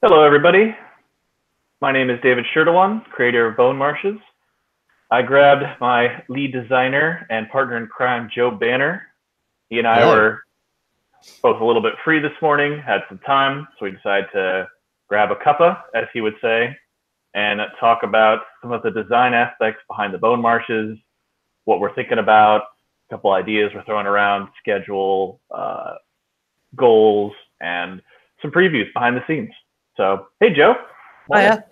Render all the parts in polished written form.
Hello, everybody. My name is David Sherdawan, creator of Bone Marshes. I grabbed my lead designer and partner in crime, Joe Banner. He and I Hello. were both a little bit free this morning, had some time, so we decided to grab a cuppa, as he would say, and talk about some of the design aspects behind the Bone Marshes, what we're thinking about, a couple ideas we're throwing around, schedule, goals, and some previews behind the scenes. So, hey, Joe. Hiya.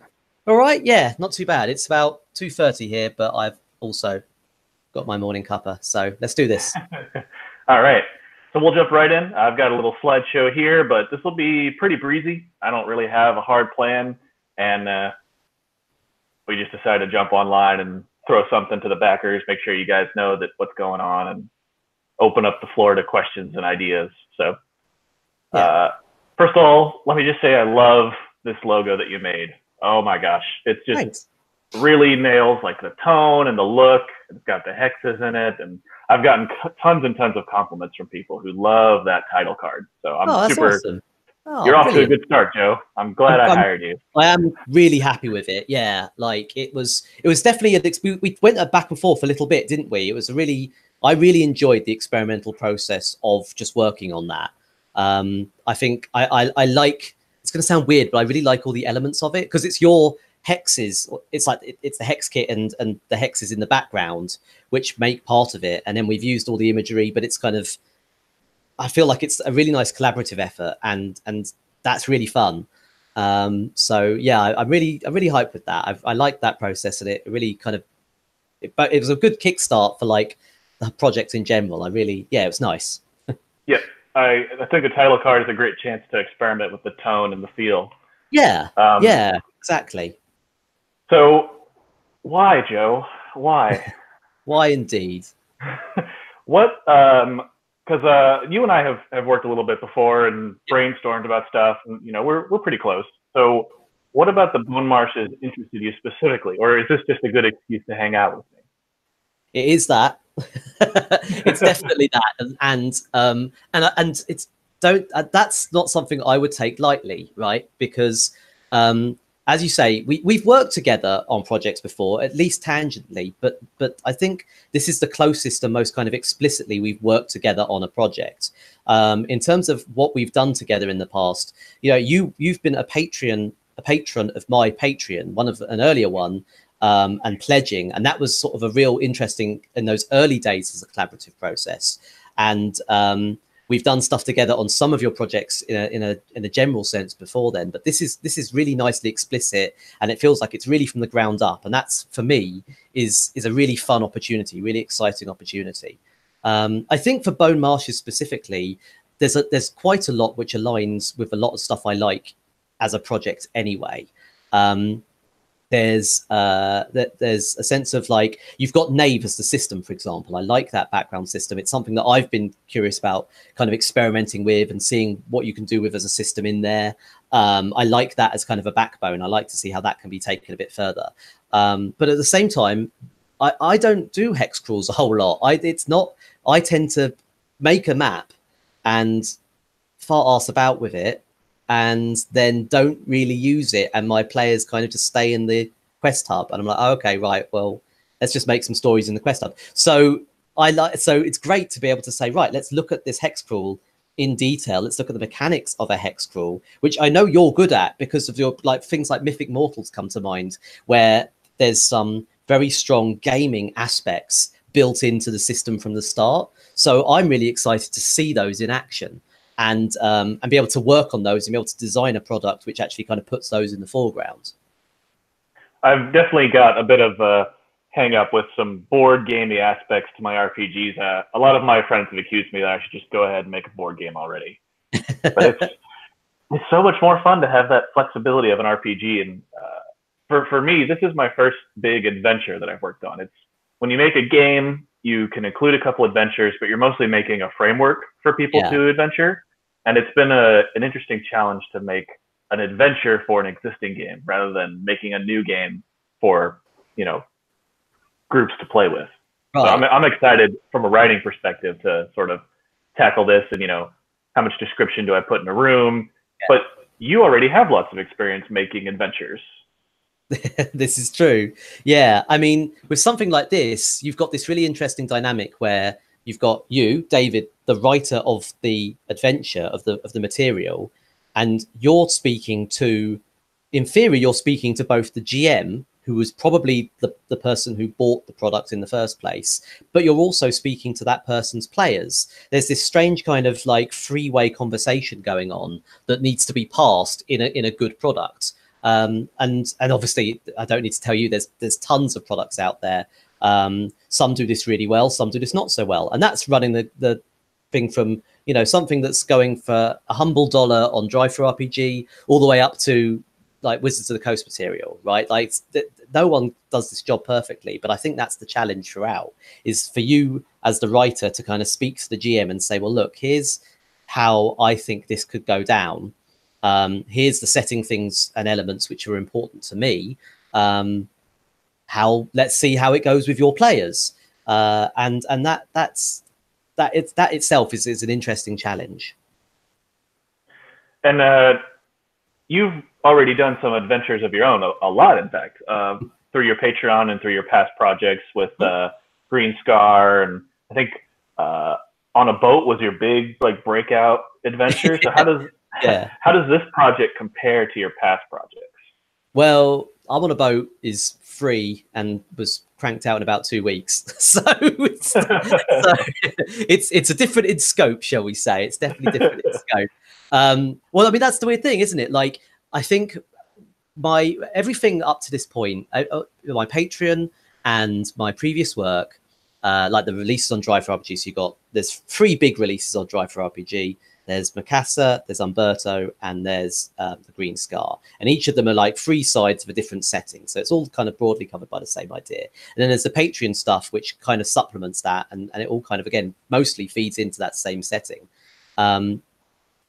All right. Yeah, not too bad. It's about 2:30 here, but I've also got my morning cuppa. So let's do this. All right. So we'll jump right in. I've got a little slideshow here, but this will be pretty breezy. I don't really have a hard plan, and we just decided to jump online and throw something to the backers, make sure you guys know that what's going on, and open up the floor to questions and ideas. So, first of all, let me just say I love this logo that you made. Oh my gosh, it's just Thanks. really nails like the tone and the look. It's got the hexes in it, and I've gotten tons and tons of compliments from people who love that title card. So I'm Oh, that's super. awesome. Oh, You're off to a brilliant. good start, Joe. I'm glad I hired you. I am really happy with it. Yeah, like it was definitely we went back and forth a little bit, didn't we? It was I really enjoyed the experimental process of just working on that. I think I like, it's going to sound weird, but I really like all the elements of it because it's your hexes. It's like it's the hex kit and the hexes in the background, which make part of it. And then we've used all the imagery, but it's kind of, I feel like it's a really nice collaborative effort, and that's really fun. So yeah, I'm really hyped with that. I like that process, and it really kind of, but it was a good kickstart for like the project in general. Yeah, it was nice. Yep. I think the title card is a great chance to experiment with the tone and the feel. Yeah, Um, yeah, exactly. so why, Joe? Why? Why indeed? What? Because you and I have worked a little bit before and brainstormed about stuff, and we're pretty close. So, what about the Bone Marshes interested you specifically, or is this just a good excuse to hang out with It is that. It's definitely that, and it's don't that's not something I would take lightly, right? Because as you say, we've worked together on projects before, at least tangentially, but I think this is the closest and most kind of explicitly we've worked together on a project. In terms of what we've done together in the past, you've been a patron of my Patreon, an earlier one, and pledging, and that was sort of a real interesting in those early days as a collaborative process. And we've done stuff together on some of your projects in a general sense before then, but this is really nicely explicit, and it feels like it's really from the ground up, and that's, for me, is a really fun opportunity, really exciting opportunity. I think for Bone Marshes specifically, there's quite a lot which aligns with a lot of stuff I like as a project anyway. There's a sense of, like, you've got Nave as the system, for example. I like that background system. It's something that I've been curious about kind of experimenting with and seeing what you can do with as a system in there. I like that as kind of a backbone. I like to see how that can be taken a bit further. But at the same time, I don't do hex crawls a whole lot. I tend to make a map and fart ass about with it, and then don't really use it, and my players kind of just stay in the quest hub, and I'm like, oh, okay, right, well, let's just make some stories in the quest hub. So it's great to be able to say, right, let's look at this hex crawl in detail. Let's look at the mechanics of a hex crawl, which I know you're good at because of your, like, things like Mythic Mortals come to mind, where there's some very strong gaming aspects built into the system from the start. So I'm really excited to see those in action, and be able to work on those and be able to design a product which actually kind of puts those in the foreground. I've definitely got a bit of a hang up with some board gamey aspects to my RPGs. A lot of my friends have accused me that I should just go ahead and make a board game already. But it's so much more fun to have that flexibility of an RPG. And for me, this is my first big adventure that I've worked on. It's when you make a game, you can include a couple adventures, but you're mostly making a framework for people to adventure. And it's been an interesting challenge to make an adventure for an existing game rather than making a new game for, groups to play with. Right. So I'm excited from a writing perspective to sort of tackle this, and how much description do I put in a room? Yeah. But you already have lots of experience making adventures. This is true. Yeah. I mean, with something like this, you've got this really interesting dynamic where you've got you, David, the writer of the adventure of the material, and you're speaking to, in theory, you're speaking to both the GM, who was probably the person who bought the product in the first place, but you're also speaking to that person's players. There's this strange kind of like three-way conversation going on that needs to be passed in a good product. And obviously, I don't need to tell you, there's tons of products out there. Some do this really well, some do this not so well, and that's running the thing from, you know, something that's going for a humble dollar on Drive-Thru RPG all the way up to like Wizards of the Coast material, right? Like no one does this job perfectly, but I think that's the challenge throughout, is for you as the writer to kind of speak to the GM and say, well, look, here's how I think this could go down. Here's the setting things and elements which are important to me. Let's see how it goes with your players. And that itself is an interesting challenge. And you've already done some adventures of your own, a lot, in fact, through your Patreon and through your past projects with Green Scar, and I think on a boat was your big like breakout adventure. So Yeah. how does this project compare to your past projects? Well, I'm on a boat is free and was cranked out in about 2 weeks. It's a different in scope, shall we say. It's definitely different in scope. Well, I mean, that's the weird thing, isn't it? Like, I think my everything up to this point, my Patreon and my previous work, like the releases on Drive-Thru RPG, so there's 3 big releases on Drive-Thru RPG. There's Mikasa, there's Umberto, and there's the Green Scar. And each of them are like 3 sides of a different setting. So it's all kind of broadly covered by the same idea. And then there's the Patreon stuff, which kind of supplements that. And it all kind of, again, mostly feeds into that same setting.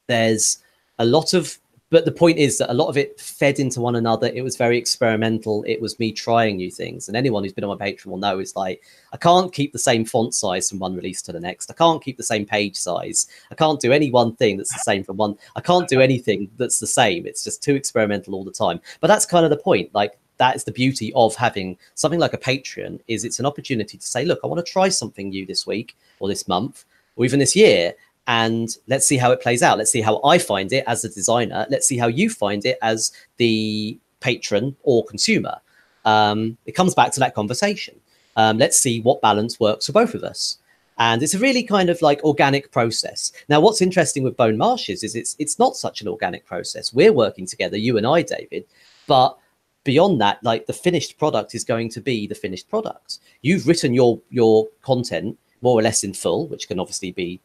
There's a lot of, but the point is that a lot of it fed into one another. It was very experimental. It was me trying new things. And anyone who's been on my Patreon will know, it's like, I can't keep the same font size from one release to the next. I can't keep the same page size. I can't do any one thing that's the same from one. I can't do anything that's the same. It's just too experimental all the time. But that's kind of the point. Like, that is the beauty of having something like a Patreon, is it's an opportunity to say, look, I want to try something new this week or this month or even this year. And let's see how it plays out. Let's see how I find it as a designer. Let's see how you find it as the patron or consumer. It comes back to that conversation. Let's see what balance works for both of us. And it's a really kind of like organic process. Now, what's interesting with Bone Marshes is it's not such an organic process. We're working together, you and I, David, but beyond that, like, the finished product is going to be the finished product. You've written your content more or less in full, which can obviously be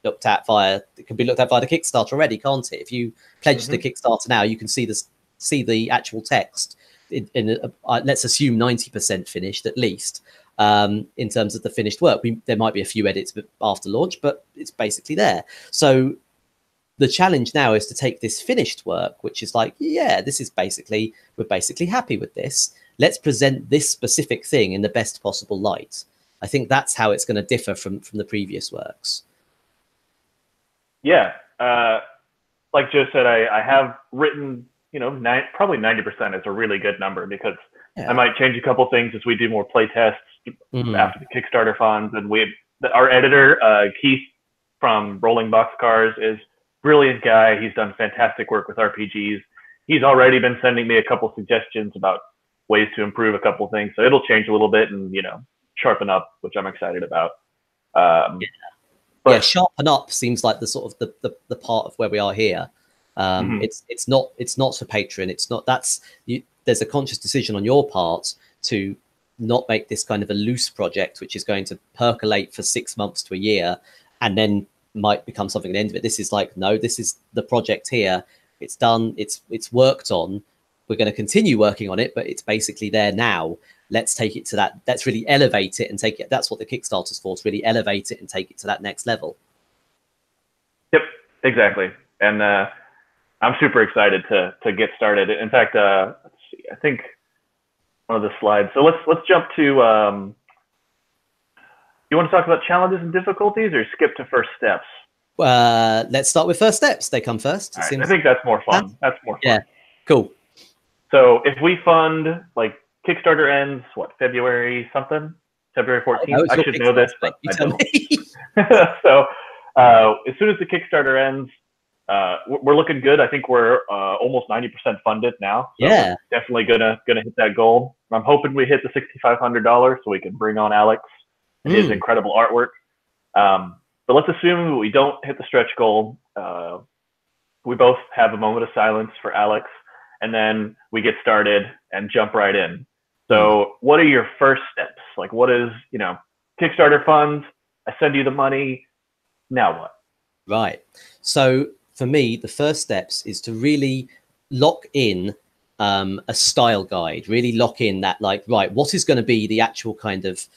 looked at via the Kickstarter already, can't it? If you pledge the Kickstarter now, you can see the actual text let's assume 90% finished at least, in terms of the finished work. There might be a few edits after launch, but it's basically there. So the challenge now is to take this finished work, which is like, yeah, we're basically happy with this. Let's present this specific thing in the best possible light. I think that's how it's going to differ from the previous works. Yeah, like Joe said, I have written, probably 90% is a really good number, because I might change a couple things as we do more play tests after the Kickstarter funds. And our editor, Keith from Rolling Boxcars, is a brilliant guy. He's done fantastic work with RPGs. He's already been sending me a couple suggestions about ways to improve a couple things. So it'll change a little bit and, sharpen up, which I'm excited about. But sharpen up seems like the sort of the part of where we are here. It's not for Patreon. It's not, there's a conscious decision on your part to not make this kind of a loose project, which is going to percolate for 6 months to a year and then might become something at the end of it. This is like, no, this is the project here. It's done. It's worked on. We're going to continue working on it, but it's basically there now. Let's take it to that. Let's really elevate it and take it. That's what the Kickstarter's for, to really elevate it and take it to that next level. Yep, exactly. And I'm super excited to get started. In fact, let's see. I think one of the slides. So let's jump to. You want to talk about challenges and difficulties, or skip to first steps? Let's start with first steps. They come first. All right. I think that's more fun. That's more fun. Yeah, cool. So if we fund, like, Kickstarter ends, what, February something? February 14th? I should know this, but I don't. So as soon as the Kickstarter ends, we're looking good. I think we're almost 90% funded now. So yeah, we're definitely gonna hit that goal. I'm hoping we hit the $6,500 so we can bring on Alex and his incredible artwork. But let's assume we don't hit the stretch goal. We both have a moment of silence for Alex, and then we get started and jump right in. So what are your first steps? Like, what is, Kickstarter funds? I send you the money. Now what? Right. So for me, the first steps is to really lock in a style guide, really lock in that, like, right, what is going to be the actual kind of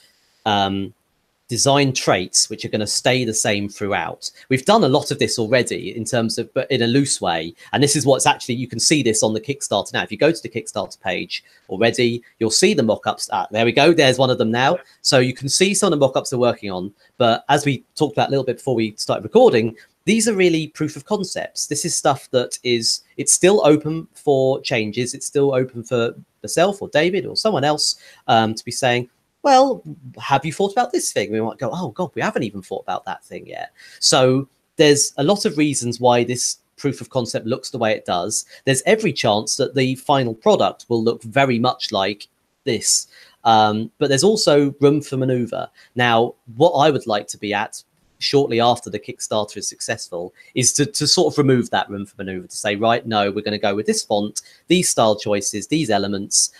design traits which are going to stay the same throughout. We've done a lot of this already in terms of, but in a loose way. And this is what's actually, you can see this on the Kickstarter now. If you go to the Kickstarter page already, you'll see the mock-ups. There we go. There's one of them now. So you can see some of the mock-ups they're working on. But as we talked about a little bit before we started recording, these are really proof of concepts. This is stuff that is, it's still open for changes. It's still open for myself or David or someone else to be saying, well, have you thought about this thing? We might go, oh, God, we haven't even thought about that thing yet. So there's a lot of reasons why this proof of concept looks the way it does. There's every chance that the final product will look very much like this. But there's also room for maneuver. Now, what I would like to be at shortly after the Kickstarter is successful is to sort of remove that room for maneuver, to say, right, no, we're going to go with this font, these style choices, these elements,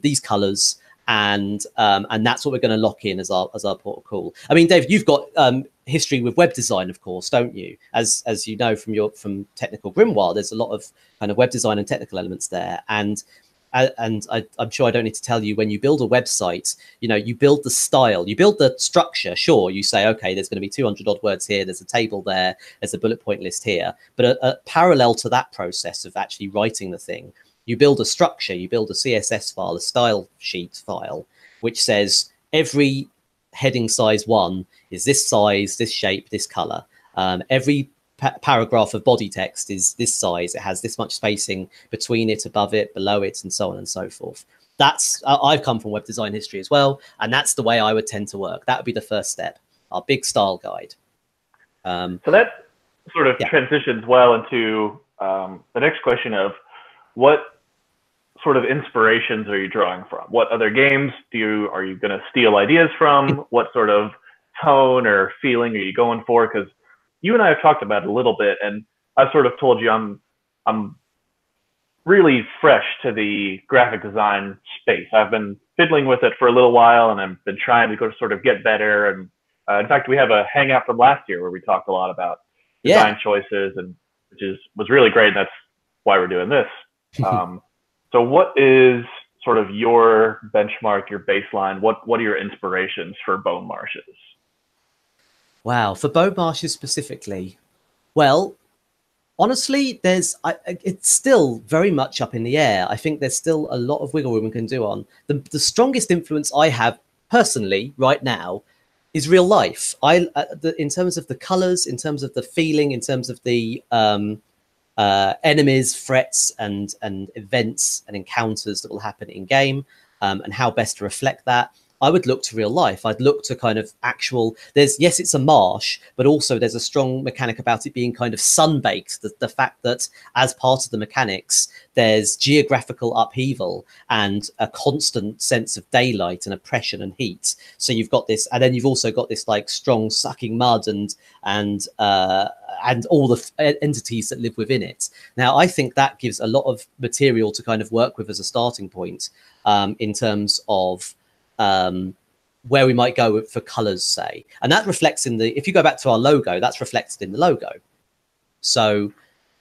these colors. And that's what we're going to lock in as our port of call. I mean, Dave, you've got history with web design, of course, don't you? As you know from Technical Grimoire, there's a lot of kind of web design and technical elements there. And I'm sure I don't need to tell you, when you build a website, you build the style, you build the structure. Sure, you say, okay, there's going to be 200 odd words here, there's a table there, there's a bullet point list here. But parallel to that process of actually writing the thing, you build a structure, you build a CSS file, a style sheet file, which says every heading size 1 is this size, this shape, this color. Every paragraph of body text is this size. It has this much spacing between it, above it, below it, and so on and so forth. That's, I've come from web design history as well, and that's the way I would tend to work. That would be the first step, our big style guide. So that sort of transitions well into the next question of, what sort of inspirations are you drawing from? What other games are you going to steal ideas from? What sort of tone or feeling are you going for? Because you and I have talked about it a little bit, and I've sort of told you I'm really fresh to the graphic design space. I've been fiddling with it for a little while, and I've been trying to go sort of get better. And in fact, we have a hangout from last year where we talked a lot about design choices, and was really great. And that's why we're doing this. So what is sort of your benchmark, your baseline? What are your inspirations for Bone Marshes? Wow, for Bone Marshes specifically, well, honestly, it's still very much up in the air. I think there's still a lot of wiggle room we can do on. The strongest influence I have personally right now is real life. In terms of the colors, in terms of the feeling, in terms of the enemies, threats, and events and encounters that will happen in game, and how best to reflect that. I would look to real life. I'd look to kind of actual, yes, it's a marsh, but also there's a strong mechanic about it being kind of sun-baked. The fact that as part of the mechanics, there's geographical upheaval and a constant sense of daylight and oppression and heat. So you've got this, and then you've also got this like strong sucking mud and all the entities that live within it. Now, I think that gives a lot of material to kind of work with as a starting point in terms of where we might go for colors, say. And that reflects if you go back to our logo, that's reflected in the logo. So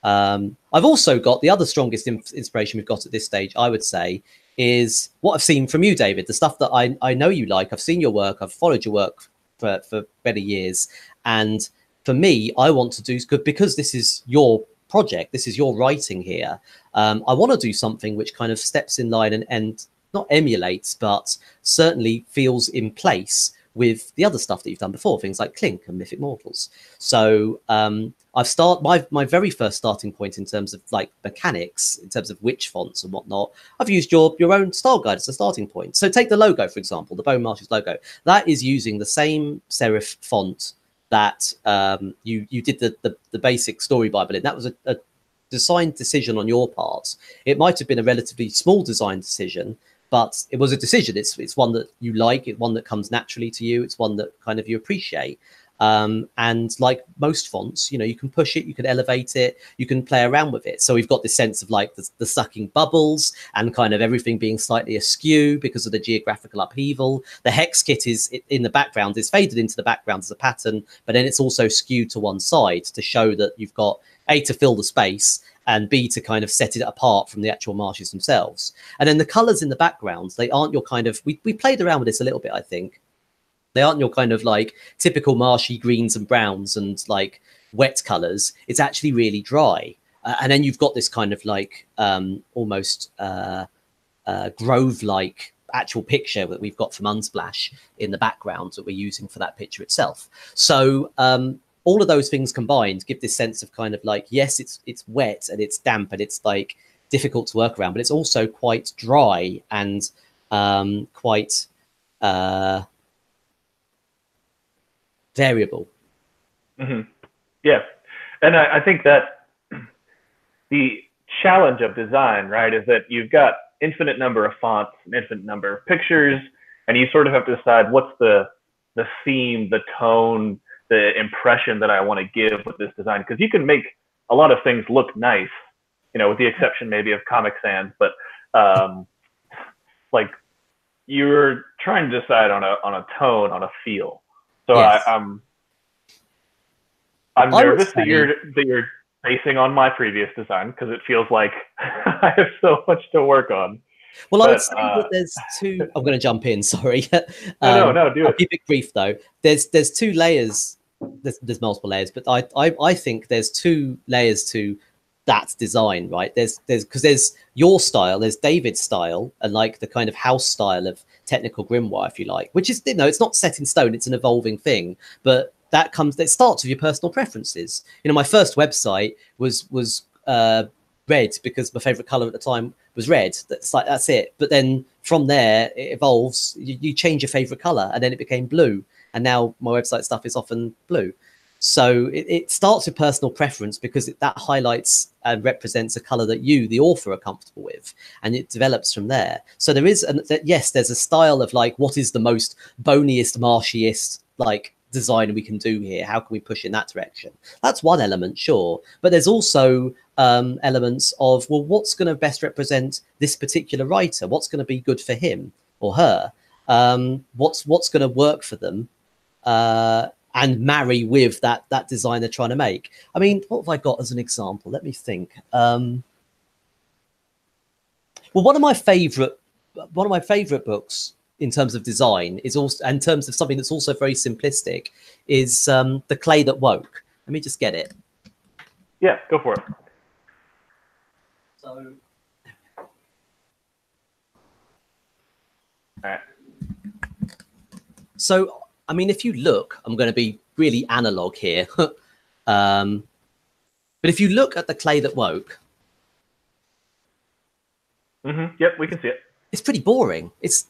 I've also got the other strongest inspiration we've got at this stage, I would say, is what I've seen from you, David, the stuff that I know you like. I've seen your work. I've followed your work for many years. And for me, I want to do, because this is your project, this is your writing here. I want to do something which kind of steps in line and not emulates, but certainly feels in place with the other stuff that you've done before, things like Clink and Mythic Mortals. So my very first starting point in terms of like mechanics, in terms of which fonts and whatnot, I've used your own style guide as a starting point. So take the logo, for example, the Bone Marshes logo. That is using the same serif font that you did the basic story Bible in. That was a design decision on your part. It might have been a relatively small design decision, but it was a decision. It's one that you like. It's one that comes naturally to you. It's one that kind of you appreciate. And like most fonts, you know, you can push it, you can elevate it, you can play around with it. So we've got this sense of like the sucking bubbles and kind of everything being slightly askew because of the geographical upheaval. The hex kit is in the background, is faded into the background as a pattern, but then it's also skewed to one side to show that you've got A, to fill the space, and B, to kind of set it apart from the actual marshes themselves. And then the colors in the background, they aren't your kind of, we played around with this a little bit, I think. They aren't your kind of like typical marshy greens and browns and like wet colors. It's actually really dry. And then you've got this kind of like almost grove-like actual picture that we've got from Unsplash in the background that we're using for that picture itself. So all of those things combined give this sense of kind of like, yes, it's wet and it's damp and it's like difficult to work around, but it's also quite dry and quite variable. Mm-hmm. Yeah. And I think that the challenge of design, right, is that you've got infinite number of fonts, an infinite number of pictures, and you sort of have to decide what's the theme, the tone, the impression that I want to give with this design. Because you can make a lot of things look nice, you know, with the exception maybe of Comic Sans, but like you're trying to decide on a tone, on a feel. So yes. I'm nervous that you're basing on my previous design because it feels like I have so much to work on. Well, I would say that there's two. I'm going to jump in. Sorry. No, do it. I'll keep it brief though. There's two layers. There's multiple layers, but I think there's two layers to that design, right? There's your style, there's David's style, and like the kind of house style of technical grimoire, if you like, which is, you know, it's not set in stone, it's an evolving thing, but it starts with your personal preferences. You know, my first website was red because my favorite color at the time was red. That's it. But then from there it evolves. You change your favorite color, and then it became blue, and now my website stuff is often blue. So it starts with personal preference because that highlights and represents a color that you, the author, are comfortable with, and it develops from there. So there's a style of like, what is the most boniest, marshiest like design we can do here? How can we push in that direction? That's one element, sure, but there's also elements of, well, what's going to best represent this particular writer? What's going to be good for him or her? What's going to work for them? And marry with that design they're trying to make. I mean, what have I got as an example? Let me think. Well, one of my favorite books in terms of design is also, in terms of something that's also very simplistic, is The Clay That Woke. Let me just get it. Yeah, go for it. So, all right. So, I mean, if you look, I'm going to be really analog here. But if you look at The Clay That Woke. Yep, we can see it. It's pretty boring. It's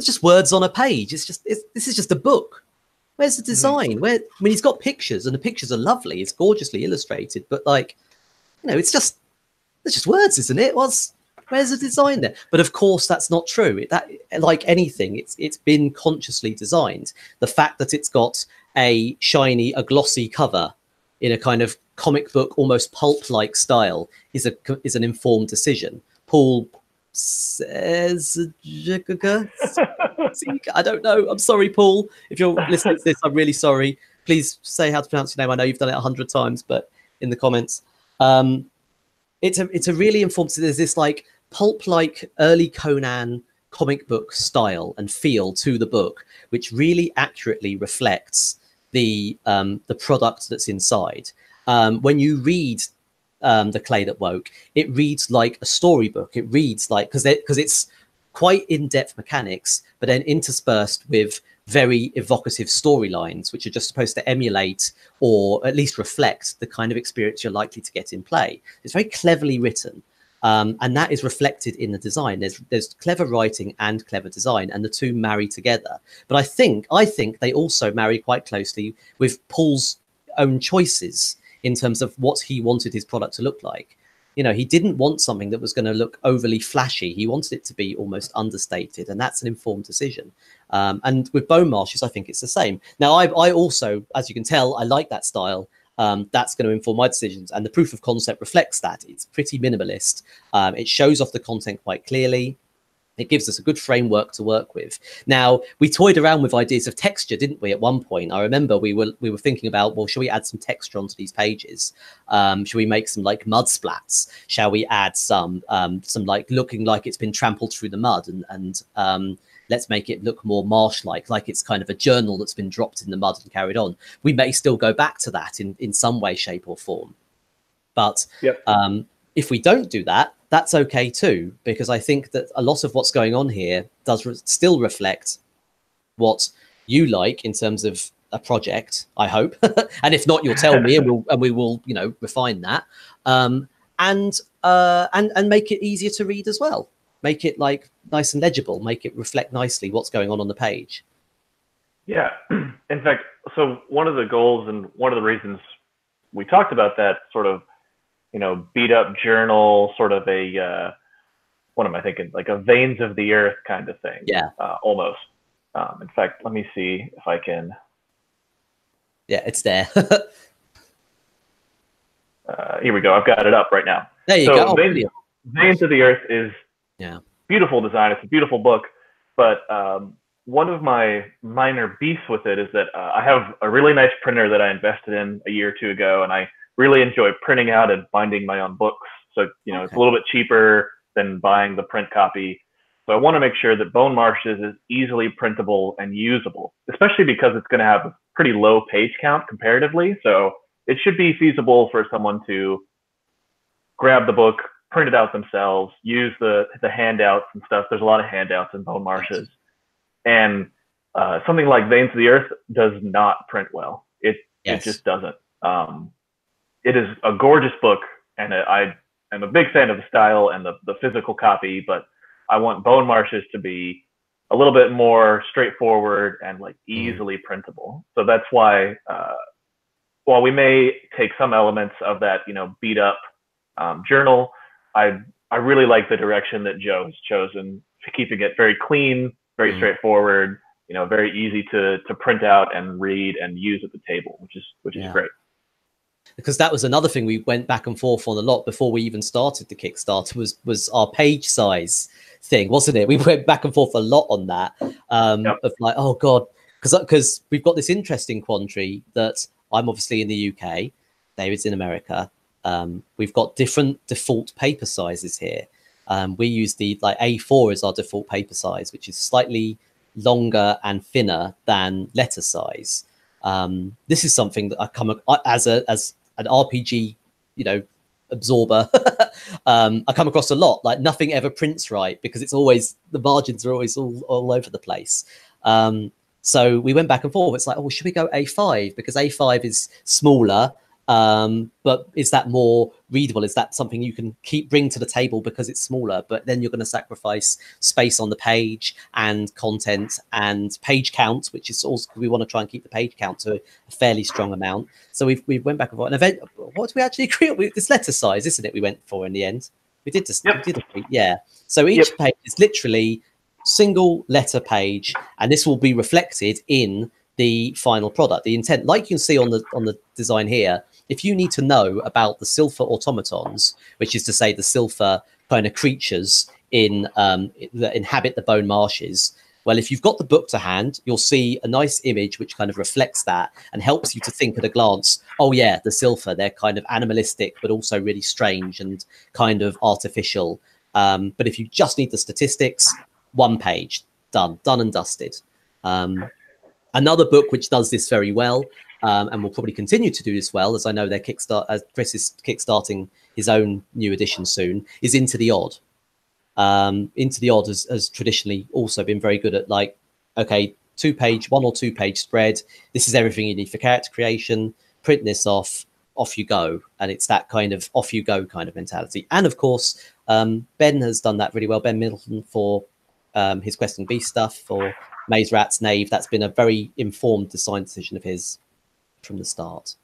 just words on a page. This is just a book. Where's the design? I mean, he's got pictures, and the pictures are lovely. It's gorgeously illustrated, but like, you know, it's just words, isn't it? Where's the design there? But of course, that's not true. That, like anything, it's been consciously designed. The fact that it's got a glossy cover in a kind of comic book, almost pulp-like style is an informed decision. Paul says, I don't know. I'm sorry, Paul. If you're listening to this, I'm really sorry. Please say how to pronounce your name. I know you've done it 100 times, but in the comments, it's a really informed. There's this like pulp-like early Conan comic book style and feel to the book, which really accurately reflects the product that's inside. When you read The Clay That Woke, it reads like a storybook. It reads like, because it's quite in-depth mechanics, but then interspersed with very evocative storylines, which are just supposed to emulate or at least reflect the kind of experience you're likely to get in play. It's very cleverly written. And that is reflected in the design. There's clever writing and clever design, and the two marry together. But I think they also marry quite closely with Paul's own choices in terms of what he wanted his product to look like. You know, he didn't want something that was going to look overly flashy. He wanted it to be almost understated, and that's an informed decision. And with Bone Marshes, I think it's the same. Now, I also, as you can tell, I like that style. That's going to inform my decisions, and the proof of concept reflects that. It's pretty minimalist. It shows off the content quite clearly. It gives us a good framework to work with. Now, we toyed around with ideas of texture, didn't we, at one point? I remember we were thinking about, well, should we add some texture onto these pages? Should we make some like mud splats? Shall we add some like looking like it's been trampled through the mud, and let's make it look more marsh-like it's kind of a journal that's been dropped in the mud and carried on. We may still go back to that in some way, shape, or form. But Yep. If we don't do that, that's okay too, because I think that a lot of what's going on here does still reflect what you like in terms of a project, I hope. And if not, you'll tell me, and we will, you know, refine that, and make it easier to read as well. Make it like nice and legible. Make it reflect nicely what's going on the page. Yeah. In fact, so one of the goals and one of the reasons we talked about that sort of, you know, beat up journal, sort of a, what am I thinking? Like a veins of the earth kind of thing. Yeah. Almost. In fact, let me see if I can. Yeah, it's there. Here we go. I've got it up right now. There you go. Oh, Veins of the Earth is beautiful design. It's a beautiful book, but one of my minor beefs with it is that I have a really nice printer that I invested in a year or two ago, and I really enjoy printing out and binding my own books. So, you know, It's a little bit cheaper than buying the print copy. So I want to make sure that Bone Marshes is easily printable and usable, especially because it's going to have a pretty low page count comparatively. So it should be feasible for someone to grab the book, print it out themselves, use the handouts and stuff. There's a lot of handouts in Bone Marshes. And something like Veins of the Earth does not print well. It just doesn't. It is a gorgeous book, and I am a big fan of the style and the physical copy, but I want Bone Marshes to be a little bit more straightforward and like easily printable. So that's why, while we may take some elements of that, you know, beat up journal, I really like the direction that Joe has chosen, keeping it very clean, very straightforward, you know, very easy to print out and read and use at the table, which is great. Because that was another thing we went back and forth on a lot before we even started the Kickstarter was our page size thing, wasn't it? We went back and forth a lot on that, of like, oh God, because we've got this interesting quandary that I'm obviously in the UK, David's in America. We've got different default paper sizes here. We use the like A4 as our default paper size, which is slightly longer and thinner than letter size. This is something that I come as an RPG, you know, absorber. I come across a lot. Like nothing ever prints right because it's always the margins are always all over the place. So we went back and forth. It's like, oh, should we go A5 because A5 is smaller? But is that more readable? Is that something you can bring to the table because it's smaller? But then you're going to sacrifice space on the page and content and page count, which is also, we want to try and keep the page count to a fairly strong amount. So we went back and forth. What did we actually agree with? This letter size, isn't it? We went for in the end. We did this. Yeah. So each page is literally single letter page, and this will be reflected in the final product. The intent, like you can see on the design here, if you need to know about the Silpher automatons, which is to say the Silpher kind of creatures that inhabit the Bone Marshes, well, if you've got the book to hand, you'll see a nice image which kind of reflects that and helps you to think at a glance, oh yeah, the Silpher, they're kind of animalistic, but also really strange and kind of artificial. But if you just need the statistics, one page, done and dusted. Another book which does this very well, and will probably continue to do this well, as I know their Chris is kickstarting his own new edition soon, is Into the Odd. Into the Odd has traditionally also been very good at like, okay, 1 or 2 page spread. This is everything you need for character creation. Print this off you go. And it's that kind of off you go kind of mentality. And of course, Ben has done that really well. Ben Middleton for his Quest and Beast stuff, for Maze Rats, Knave. That's been a very informed design decision of his from the start.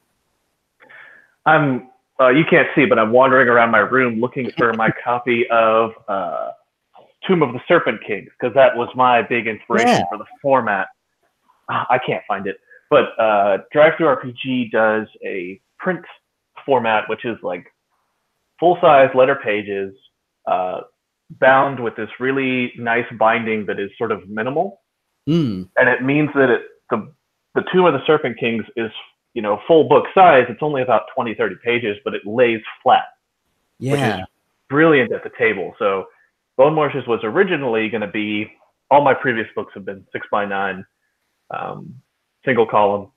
You can't see, but I'm wandering around my room looking for my copy of Tomb of the Serpent Kings, because that was my big inspiration for the format. I can't find it, but Drive-Thru RPG does a print format, which is like full-size letter pages, bound with this really nice binding that is sort of minimal, and it means that the Tomb of the Serpent Kings is, you know, full book size. It's only about 20-30 pages, but it lays flat, which is brilliant at the table. So Bone Marshes was originally going to be, all my previous books have been 6x9, single column,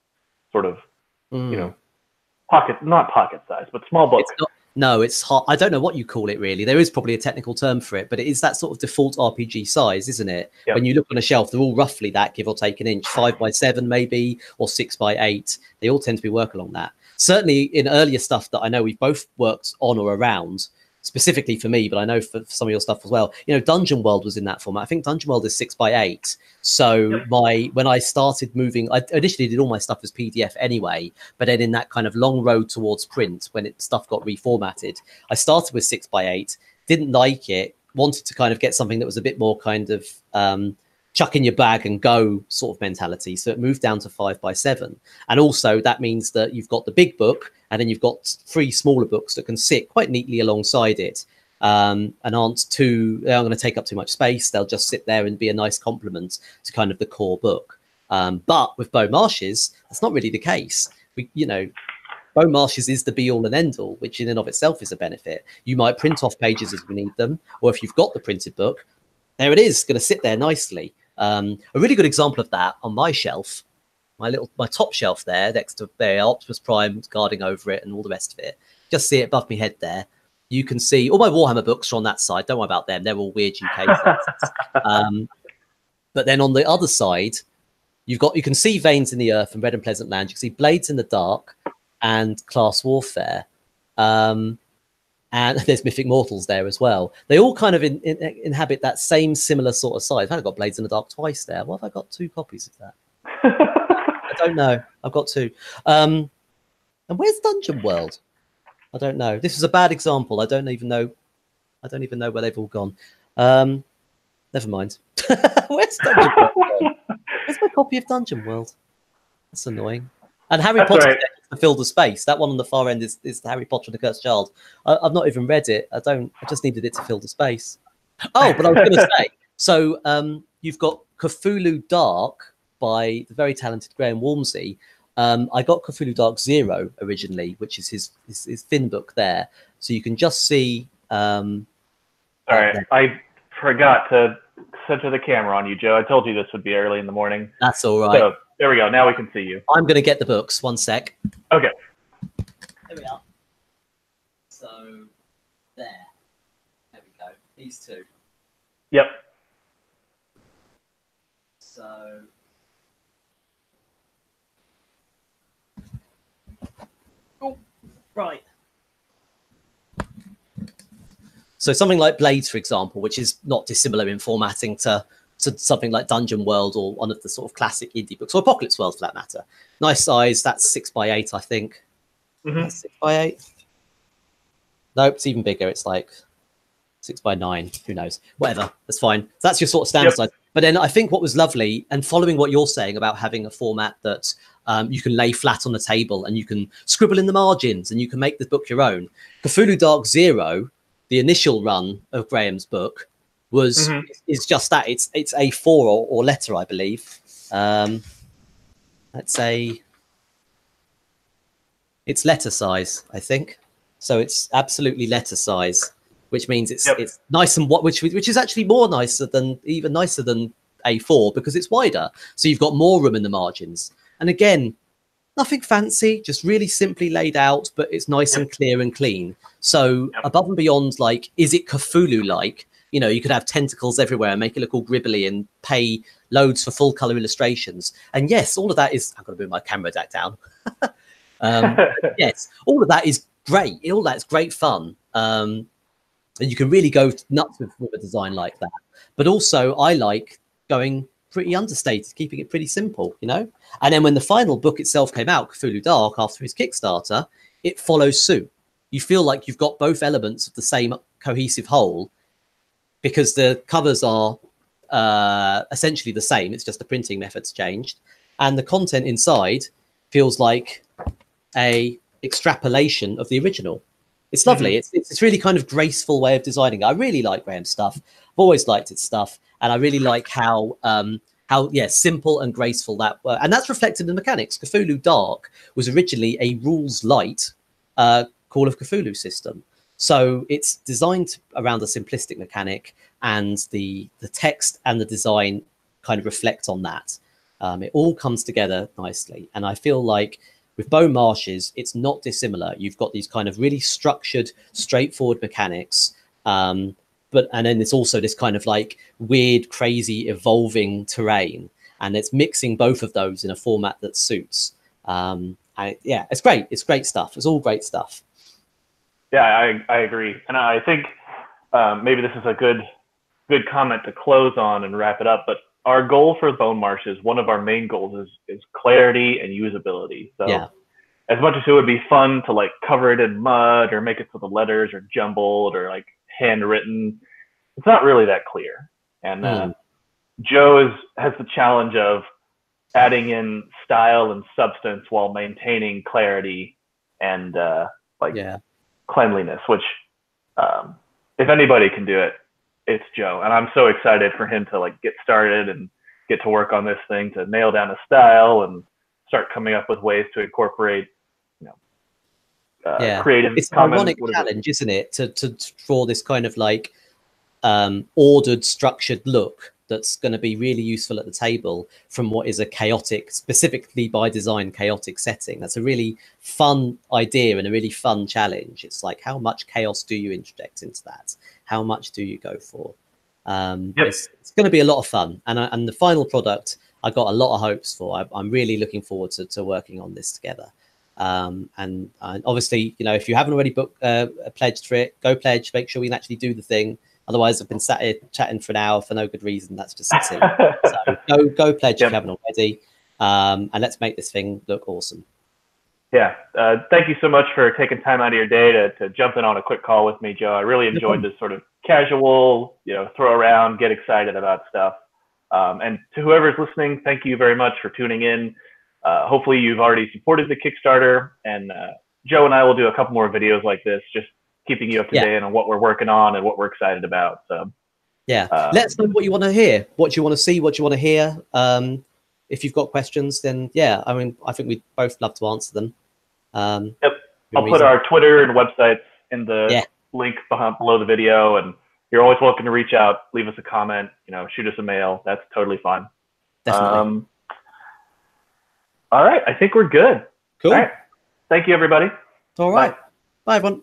sort of, you know, not pocket size, but small book. It's hot. I don't know what you call it really. There is probably a technical term for it, but it is that sort of default RPG size, isn't it? Yep. When you look on a shelf, they're all roughly that, give or take an inch, 5x7 maybe, or 6x8. They all tend to be work along that. Certainly in earlier stuff that I know we've both worked on or around, specifically for me, but I know for some of your stuff as well. You know, Dungeon World was in that format. I think Dungeon World is 6x8. So when I started moving, I initially did all my stuff as PDF anyway, but then in that kind of long road towards print, when stuff got reformatted, I started with 6x8, didn't like it, wanted to kind of get something that was a bit more kind of chuck in your bag and go sort of mentality. So it moved down to 5x7. And also that means that you've got the big book, and then you've got 3 smaller books that can sit quite neatly alongside it, and they're not going to take up too much space. They'll just sit there and be a nice complement to kind of the core book. But with Bone Marshes, that's not really the case. Bone Marshes is the be all and end all, which in and of itself is a benefit. You might print off pages as you need them, or if you've got the printed book, there it is, going to sit there nicely. A really good example of that on my shelf, my top shelf there, next to there, Optimus Prime guarding over it and all the rest of it. Just see it above my head there. You can see all my Warhammer books are on that side. Don't worry about them. They're all weird UK things. But then on the other side, you can see Veins in the Earth and Red and Pleasant Land. You can see Blades in the Dark and Class Warfare. And there's Mythic Mortals there as well. They all kind of inhabit that same similar sort of size. I've got Blades in the Dark twice there. Why have I got 2 copies of that? I don't know. I've got 2. And where's Dungeon World? I don't know. This is a bad example. I don't even know where they've all gone. Never mind. Where's Dungeon World? Where's my copy of Dungeon World? That's annoying. And Harry Potter to fill the space. That one on the far end is Harry Potter and the Cursed Child. I've not even read it. I just needed it to fill the space. Oh, but I was going to say. So you've got Cthulhu Dark by the very talented Graham Walmsley. I got Cthulhu Dark 0 originally, which is his thin book there. So you can just see. Sorry, I forgot to center the camera on you, Joe. I told you this would be early in the morning. That's all right. So there we go. Now we can see you. I'm going to get the books. 1 sec. Okay. There we are. So there we go. These 2. Yep. So. Oh, right. So something like Blades, for example, which is not dissimilar in formatting to something like Dungeon World or one of the sort of classic indie books, or Apocalypse World for that matter. Nice size. That's 6x8, I think. That's 6x8. Nope, it's even bigger. It's like 6x9. Who knows? Whatever. That's fine. So that's your sort of standard size. But then I think what was lovely, and following what you're saying about having a format that you can lay flat on the table and you can scribble in the margins and you can make the book your own. Cthulhu Dark 0, the initial run of Graham's book, is just that. It's A4 or letter, I believe. It's letter size, I think. So it's absolutely letter size, which means it's nice and which is actually even nicer than A4 because it's wider. So you've got more room in the margins. And again, nothing fancy, just really simply laid out, but it's nice and clear and clean. So above and beyond, like, is it Cthulhu-like? You know, you could have tentacles everywhere and make it look all gribbly and pay loads for full color illustrations. And yes, all of that is, I've got to move my camera back down. Yes, all of that is great. All that's great fun. And you can really go nuts with a design like that. But also, I like going pretty understated, keeping it pretty simple, you know? And then when the final book itself came out, Cthulhu Dark, after his Kickstarter, it follows suit. You feel like you've got both elements of the same cohesive whole, because the covers are essentially the same. It's just the printing method's changed. And the content inside feels like a extrapolation of the original. It's lovely. It's really kind of graceful way of designing. I really like Graham's stuff. I've always liked its stuff, and I really like how simple and graceful that were. And that's reflected in the mechanics. Cthulhu Dark was originally a rules light Call of Cthulhu system. So it's designed around a simplistic mechanic, and the text and the design kind of reflect on that. It all comes together nicely. And I feel like with Bone Marshes, it's not dissimilar. You've got these kind of really structured, straightforward mechanics. And then it's also this kind of like weird, crazy, evolving terrain. And it's mixing both of those in a format that suits. Yeah, it's great. It's great stuff. It's all great stuff. Yeah, I agree. And I think maybe this is a good comment to close on and wrap it up. But our goal for Bone Marshes, one of our main goals is clarity and usability. So yeah. As much as it would be fun to like cover it in mud or make it so the letters are jumbled or like handwritten, it's not really that clear. And Joe has the challenge of adding in style and substance while maintaining clarity and cleanliness, which if anybody can do it, it's Joe. And I'm so excited for him to like get started and get to work on this thing, to nail down a style and start coming up with ways to incorporate, creative. It's an ironic challenge, isn't it, to draw this kind of like ordered, structured look that's going to be really useful at the table from what is a chaotic, specifically by design, chaotic setting. That's a really fun idea and a really fun challenge. It's like, how much chaos do you inject into that? How much do you go for? It's going to be a lot of fun. And the final product, I got a lot of hopes for. I'm really looking forward to working on this together. And obviously, if you haven't already pledged for it, go pledge. Make sure we can actually do the thing. Otherwise, I've been sat here chatting for an hour for no good reason. That's just silly. So go pledge if you haven't already, and let's make this thing look awesome. Yeah, thank you so much for taking time out of your day to jump in on a quick call with me, Joe. I really enjoyed this sort of casual, throw around, get excited about stuff. And to whoever's listening, thank you very much for tuning in. Hopefully you've already supported the Kickstarter, and Joe and I will do a couple more videos like this, just keeping you up to date on what we're working on and what we're excited about. So let us know what you want to hear, what you want to see, what you want to hear. If you've got questions, then I think we'd both love to answer them. I'll put our Twitter and websites in the link below the video, and you're always welcome to reach out, leave us a comment, shoot us a mail. That's totally fine. Definitely. All right, I think we're good. Cool. All right. Thank you, everybody. All right. Bye everyone.